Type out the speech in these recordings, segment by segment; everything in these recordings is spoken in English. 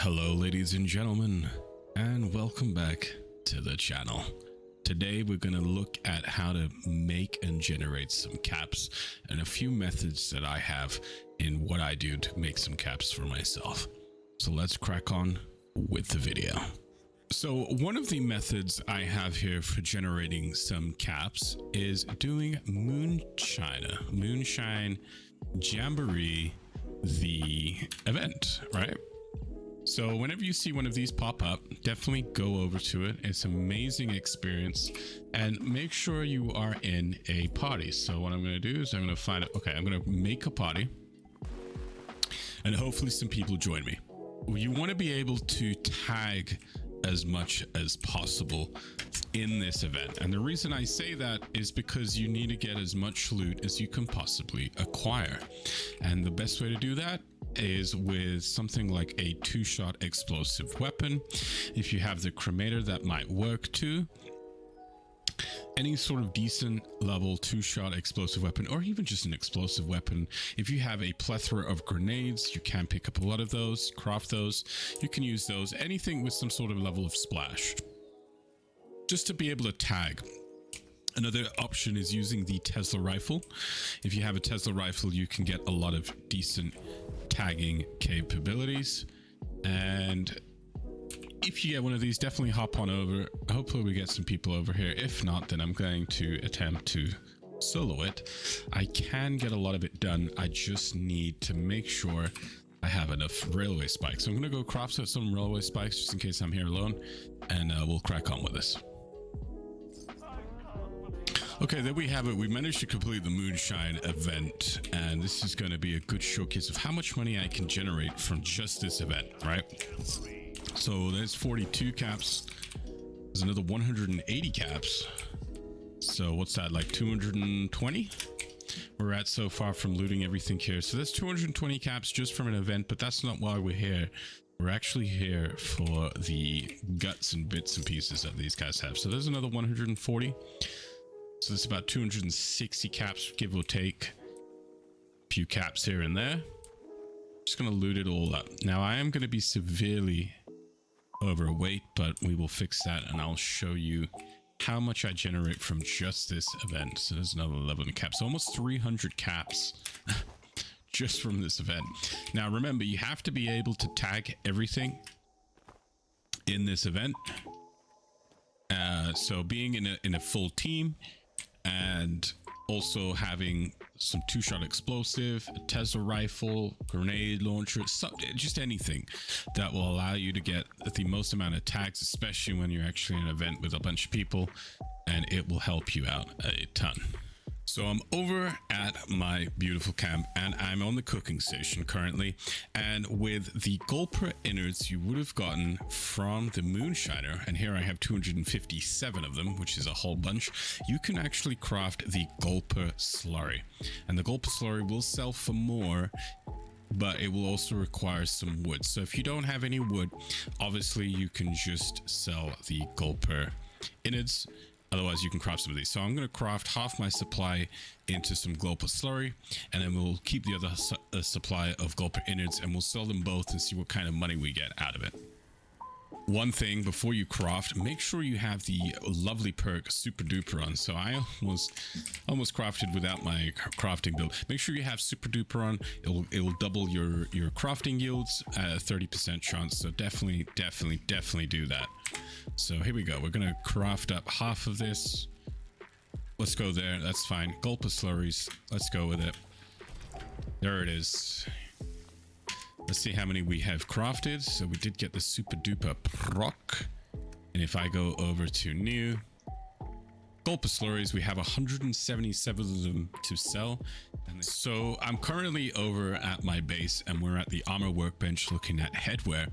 Hello ladies and gentlemen, and welcome back to the channel. Today we're going to look at how to make and generate some caps and a few methods that I have in what I do to make some caps for myself. So let's crack on with the video. So one of the methods I have here for generating some caps is doing Moonshine Jamboree, the event, right? So whenever you see one of these pop up, definitely go over to it. It's an amazing experience, and make sure you are in a party. So what I'm going to do is I'm going to find it. Okay, I'm going to make a party and hopefully some people join me. You want to be able to tag as much as possible in this event. And the reason I say that is because you need to get as much loot as you can possibly acquire. And the best way to do that is with something like a two-shot explosive weapon. If you have the cremator, that might work too. Any sort of decent level two-shot explosive weapon, or even just an explosive weapon. If you have a plethora of grenades, you can pick up a lot of those, craft those. You can use those, anything with some sort of level of splash, just to be able to tag. Another option is using the Tesla rifle. If you have a Tesla rifle, you can get a lot of decent tagging capabilities. And if you get one of these, definitely hop on over. Hopefully we get some people over here. If not, then I'm going to attempt to solo it. I can get a lot of it done. I just need to make sure I have enough railway spikes. So I'm going to go craft some railway spikes just in case I'm here alone, and we'll crack on with this. Okay, there we have it. We managed to complete the Moonshine event, and this is going to be a good showcase of how much money I can generate from just this event, right? So there's 42 caps. There's another 180 caps. So what's that, like 220? We're at so far from looting everything here. So there's 220 caps just from an event, but that's not why we're here. We're actually here for the guts and bits and pieces that these guys have. So there's another 140. So there's about 260 caps, give or take. A few caps here and there. Just going to loot it all up. Now I am going to be severely overweight, but we will fix that, and I'll show you how much I generate from just this event. So there's another 11 caps, almost 300 caps just from this event. Now remember, you have to be able to tag everything in this event. So being in a full team, and also having some two-shot explosive, a Tesla rifle, grenade launcher, just anything that will allow you to get the most amount of tags, especially when you're actually in an event with a bunch of people, and it will help you out a ton. So I'm over at my beautiful camp, and I'm on the cooking station currently, and with the gulper innards you would have gotten from the Moonshiner, and here I have 257 of them, which is a whole bunch. You can actually craft the gulper slurry, and the gulper slurry will sell for more, but it will also require some wood. So if you don't have any wood, obviously you can just sell the gulper innards. Otherwise, you can craft some of these. So I'm going to craft half my supply into some gulper slurry, and then we'll keep the other supply of gulper innards, and we'll sell them both and see what kind of money we get out of it. One thing before you craft, make sure you have the lovely perk super duper on. So I almost crafted without my crafting build. Make sure you have super duper on. It'll double your crafting yields at a 30% chance. So definitely do that. So here we go. We're gonna craft up half of this. Let's go there. That's fine. Gulper slurries. Let's go with it. There it is. Let's see how many we have crafted. So we did get the super duper proc. And if I go over to new gulper slurries, we have 177 of them to sell. And so I'm currently over at my base, and we're at the armor workbench looking at headwear.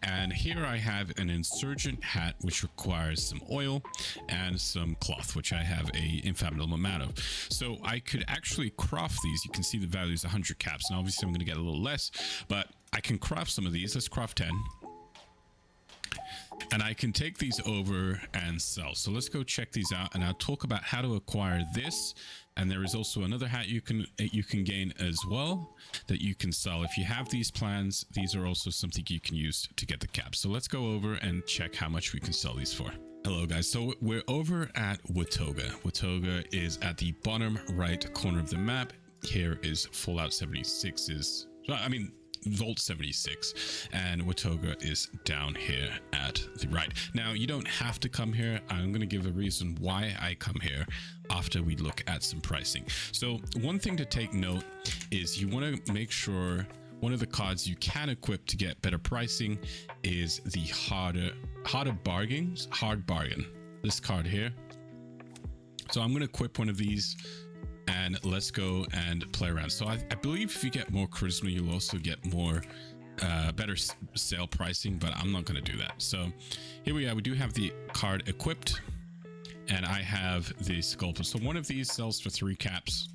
And here I have an insurgent hat, which requires some oil and some cloth, which I have a infinite amount of. So I could actually craft these. You can see the value is 100 caps, and obviously I'm going to get a little less, but I can craft some of these. Let's craft 10. and I can take these over and sell. So let's go check these out, and I'll talk about how to acquire this. And there is also another hat you can gain as well that you can sell. If you have these plans, these are also something you can use to get the cap. So let's go over and check how much we can sell these for. Hello guys, so we're over at Watoga. Watoga is at the bottom right corner of the map. Here is Fallout 76's, I mean Vault 76, and Watoga is down here at the right. Now you don't have to come here. I'm going to give a reason why I come here after we look at some pricing. So one thing to take note is you want to make sure one of the cards you can equip to get better pricing is the hard bargain, this card here. So I'm going to equip one of these, and let's go and play around. So I believe if you get more charisma, you'll also get more better sale pricing, but I'm not going to do that. So here we are. We do have the card equipped, and I have this gulper. So one of these sells for 3 caps,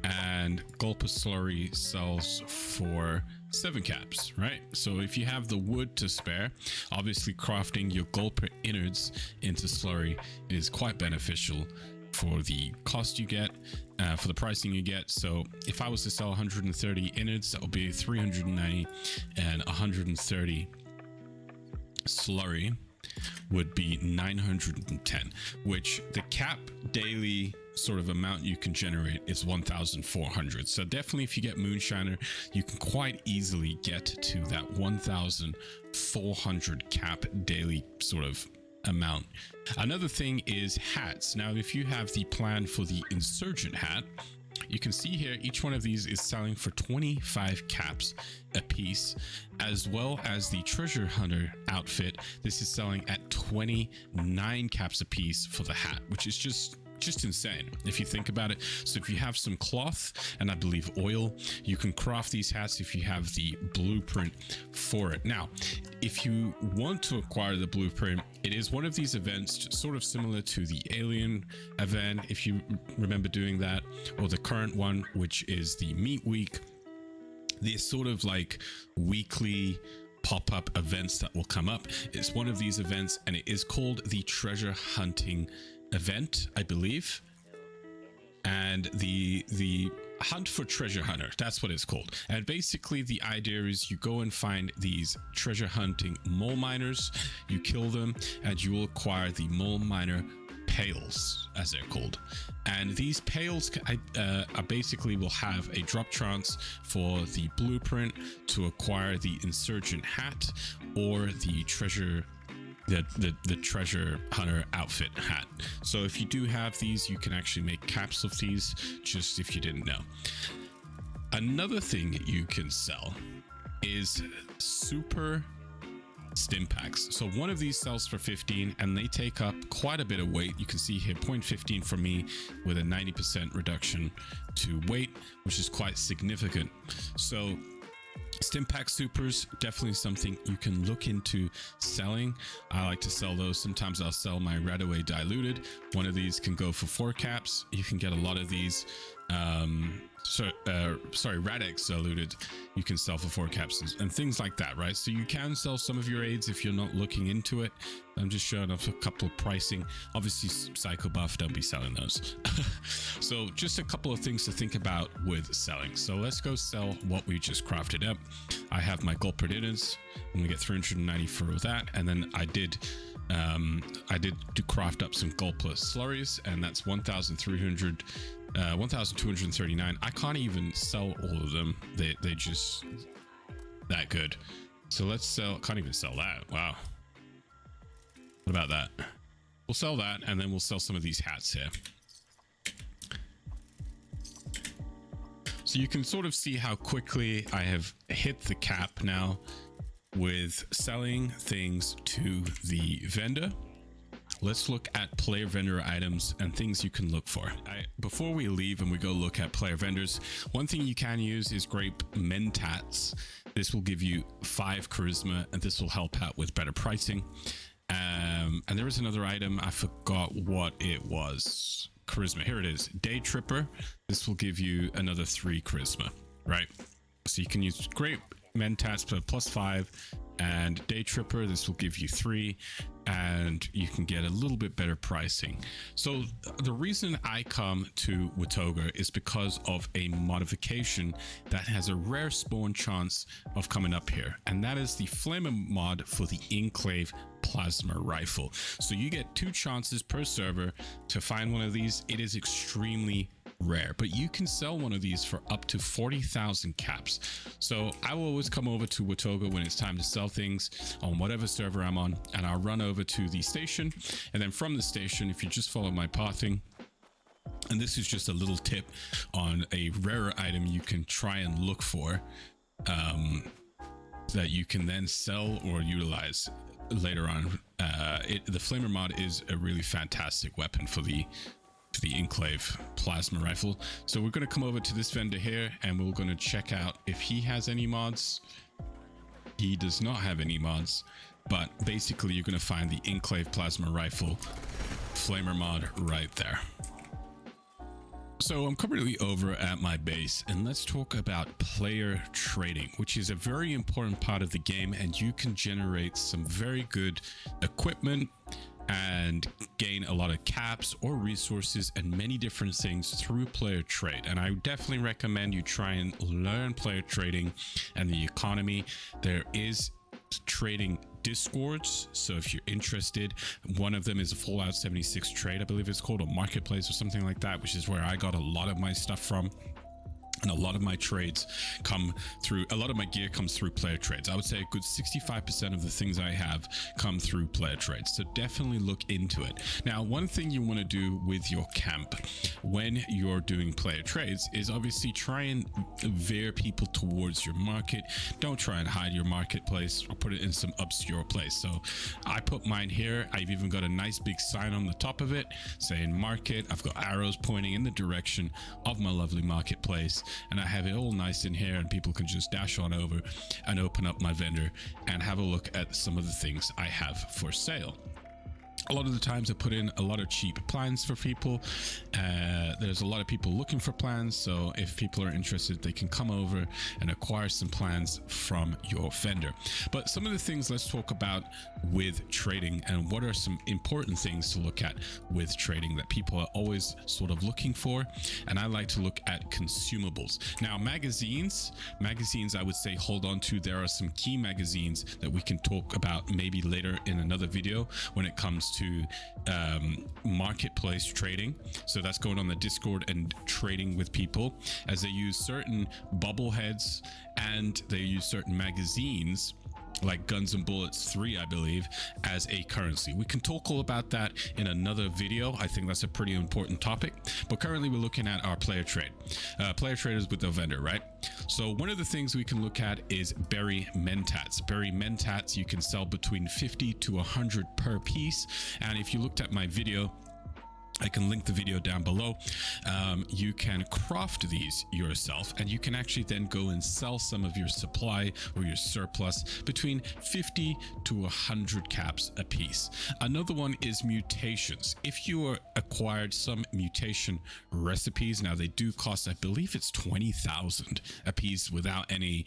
and gulper slurry sells for 7 caps, right? So if you have the wood to spare, obviously crafting your gulper innards into slurry is quite beneficial for the cost you get, for the pricing you get. So if I was to sell 130 innards, that would be 390, and 130 slurry would be 910, which the cap daily sort of amount you can generate is 1,400. So definitely if you get Moonshiner, you can quite easily get to that 1,400 cap daily sort of amount. Another thing is hats. Now if you have the plan for the insurgent hat, you can see here each one of these is selling for 25 caps a piece, as well as the treasure hunter outfit. This is selling at 29 caps a piece for the hat, which is just insane if you think about it. So if you have some cloth and I believe oil, you can craft these hats if you have the blueprint for it. Now if you want to acquire the blueprint, it is one of these events sort of similar to the alien event, if you remember doing that, or the current one, which is the meat week. These sort of like weekly pop-up events that will come up. It's one of these events, and it is called the treasure hunting event, I believe, and the hunt for treasure hunter, that's what it's called. And basically the idea is you go and find these treasure hunting mole miners, you kill them, and you will acquire the mole miner pails, as they're called. And these pails are basically will have a drop chance for the blueprint to acquire the insurgent hat or the treasure hunter outfit hat. So if you do have these, you can actually make caps of these, just if you didn't know. Another thing you can sell is super stim packs. So one of these sells for 15, and they take up quite a bit of weight. You can see here 0.15 for me with a 90% reduction to weight, which is quite significant. So stim pack supers, definitely something you can look into selling. I like to sell those. Sometimes I'll sell my Radaway diluted. One of these can go for 4 caps. You can get a lot of these. Radex diluted, you can sell for 4 caps and things like that, right? So you can sell some of your aids if you're not looking into it. I'm just showing off a couple of pricing. Obviously Psycho Buff, don't be selling those. So just a couple of things to think about with selling. So let's go sell what we just crafted up. I have my gulper innards. I'm gonna get 394 of that, and then I did craft up some gulper slurries, and that's 1,239. I can't even sell all of them. They just that good. So let's sell. Can't even sell that. Wow. What about that? We'll sell that, and then we'll sell some of these hats here. So you can sort of see how quickly I have hit the cap now with selling things to the vendor. Let's look at player vendor items and things you can look for. Before we leave and we go look at player vendors, one thing you can use is grape Mentats. This will give you 5 charisma, and this will help out with better pricing. And there is another item, I forgot what it was. Charisma, here it is. Day Tripper. This will give you another 3 charisma, right? So you can use grape Mentats for +5, and Day Tripper, this will give you 3, and you can get a little bit better pricing. So the reason I come to Watoga is because of a modification that has a rare spawn chance of coming up here, and that is the Flamer mod for the Enclave plasma rifle. So you get 2 chances per server to find one of these. It is extremely rare, but you can sell one of these for up to 40,000 caps. So I will always come over to Watoga when it's time to sell things on whatever server I'm on, and I'll run over to the station, and then from the station, if you just follow my pathing, and this is just a little tip on a rarer item you can try and look for, that you can then sell or utilize later on. The Flamer mod is a really fantastic weapon for the Enclave plasma rifle. So we're going to come over to this vendor here, and we're going to check out if he has any mods. He does not have any mods, but basically you're going to find the Enclave plasma rifle Flamer mod right there. So I'm currently over at my base, and let's talk about player trading, which is a very important part of the game, and you can generate some very good equipment and gain a lot of caps or resources and many different things through player trade. And I definitely recommend you try and learn player trading and the economy. There is trading discords, so if you're interested, one of them is a Fallout 76 trade, I believe it's called, a marketplace or something like that, which is where I got a lot of my stuff from. And a lot of my trades come through, a lot of my gear comes through player trades. I would say a good 65% of the things I have come through player trades. So definitely look into it. Now, one thing you want to do with your camp when you're doing player trades is obviously try and veer people towards your market. Don't try and hide your marketplace or put it in some obscure place. So I put mine here. I've even got a nice big sign on the top of it saying market. I've got arrows pointing in the direction of my lovely marketplace, and I have it all nice in here, and people can just dash on over and open up my vendor and have a look at some of the things I have for sale. A lot of the times I put in a lot of cheap plans for people. There's a lot of people looking for plans, so if people are interested, they can come over and acquire some plans from your vendor. But some of the things let's talk about with trading, and what are some important things to look at with trading that people are always sort of looking for. And I like to look at consumables. Now, magazines I would say hold on to. There are some key magazines that we can talk about maybe later in another video when it comes to marketplace trading. So that's going on the Discord and trading with people, as they use certain bubbleheads and they use certain magazines like Guns and Bullets 3, I believe, as a currency. We can talk all about that in another video. I think that's a pretty important topic, but currently we're looking at our player trade. Player trade is with the vendor, right? So one of the things we can look at is berry mentats. Berry mentats you can sell between 50 to 100 per piece, and if you looked at my video, I can link the video down below. You can craft these yourself, and you can actually then go and sell some of your supply or your surplus between 50 to 100 caps a piece. Another one is mutations. If you are acquired some mutation recipes, now they do cost, I believe it's 20,000 a piece without any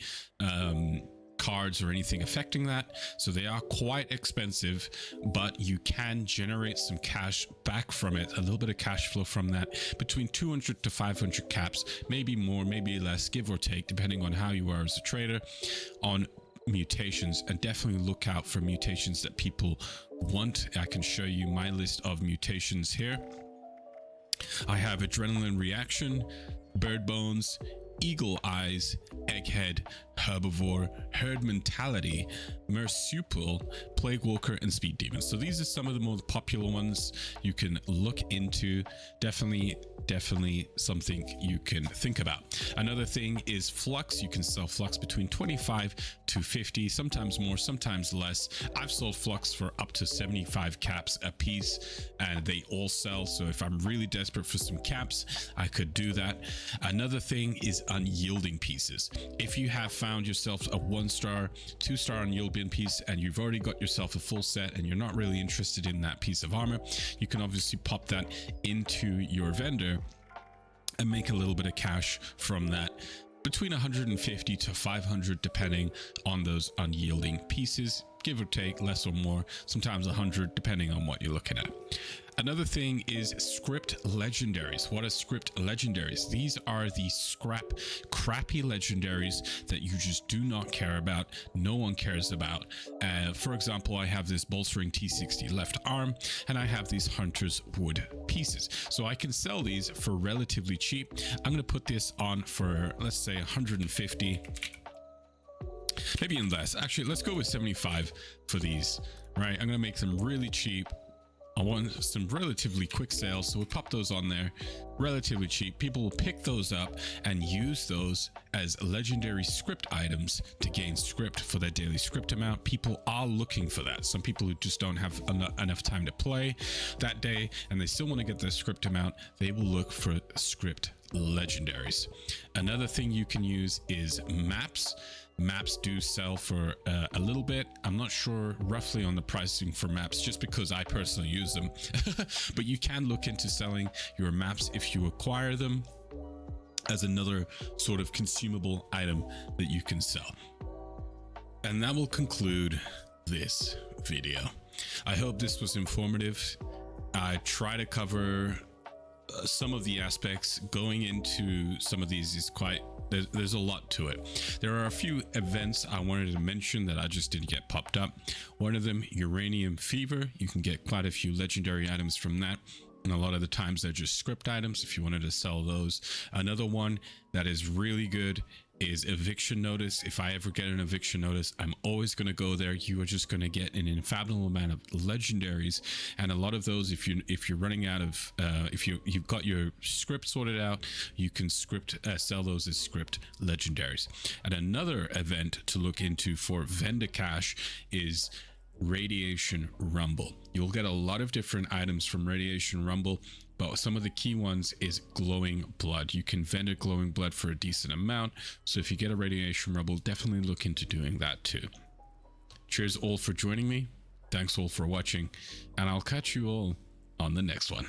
cards or anything affecting that, so they are quite expensive, but you can generate some cash back from it, a little bit of cash flow from that, between 200 to 500 caps, maybe more, maybe less, give or take, depending on how you are as a trader on mutations. And definitely look out for mutations that people want. I can show you my list of mutations here. I have adrenaline reaction, bird bones, eagle eyes, egghead, herbivore, herd mentality, marsupial, plague walker, and speed demon. So these are some of the most popular ones you can look into. Definitely something you can think about. Another thing is flux. You can sell flux between 25 to 50, sometimes more, sometimes less. I've sold flux for up to 75 caps a piece, and they all sell. So if I'm really desperate for some caps, I could do that. Another thing is unyielding pieces. If you have found yourself a 1-star, 2-star unyielding piece, and you've already got yourself a full set and you're not really interested in that piece of armor, you can obviously pop that into your vendor and make a little bit of cash from that between 150 to 500 depending on those unyielding pieces, give or take, less or more, sometimes 100 depending on what you're looking at. Another thing is script legendaries. What are script legendaries? These are the crappy legendaries that you just do not care about. No one cares about. For example, I have this bolstering T60 left arm, and I have these Hunter's Wood pieces. So I can sell these for relatively cheap. I'm going to put this on for, let's say, 150. Maybe even less. Actually, let's go with 75 for these, right? I'm going to make them really cheap. I want some relatively quick sales, so we'll pop those on there relatively cheap. People will pick those up and use those as legendary script items to gain script for their daily script amount. People are looking for that. Some people who just don't have enough time to play that day and they still want to get their script amount, they will look for script legendaries. Another thing you can use is maps. Maps do sell for a little bit. I'm not sure roughly on the pricing for maps just because I personally use them. But you can look into selling your maps if you acquire them as another sort of consumable item that you can sell. And that will conclude this video. I hope this was informative. I try to cover some of the aspects. Going into some of these is quite, there's a lot to it. There are a few events I wanted to mention that I just didn't get popped up. One of them, Uranium Fever. You can get quite a few legendary items from that, and a lot of the times they're just script items if you wanted to sell those. Another one that is really good is Eviction Notice. If I ever get an eviction notice, I'm always going to go there. You are just going to get an infathomable amount of legendaries, and a lot of those, if you're running out of if you've got your script sorted out, you can sell those as script legendaries. And another event to look into for vendor cash is Radiation Rumble. You'll get a lot of different items from Radiation Rumble, but some of the key ones is glowing blood. You can vendor glowing blood for a decent amount, so if you get a Radiation Rumble, definitely look into doing that too. Cheers all for joining me. Thanks all for watching, and I'll catch you all on the next one.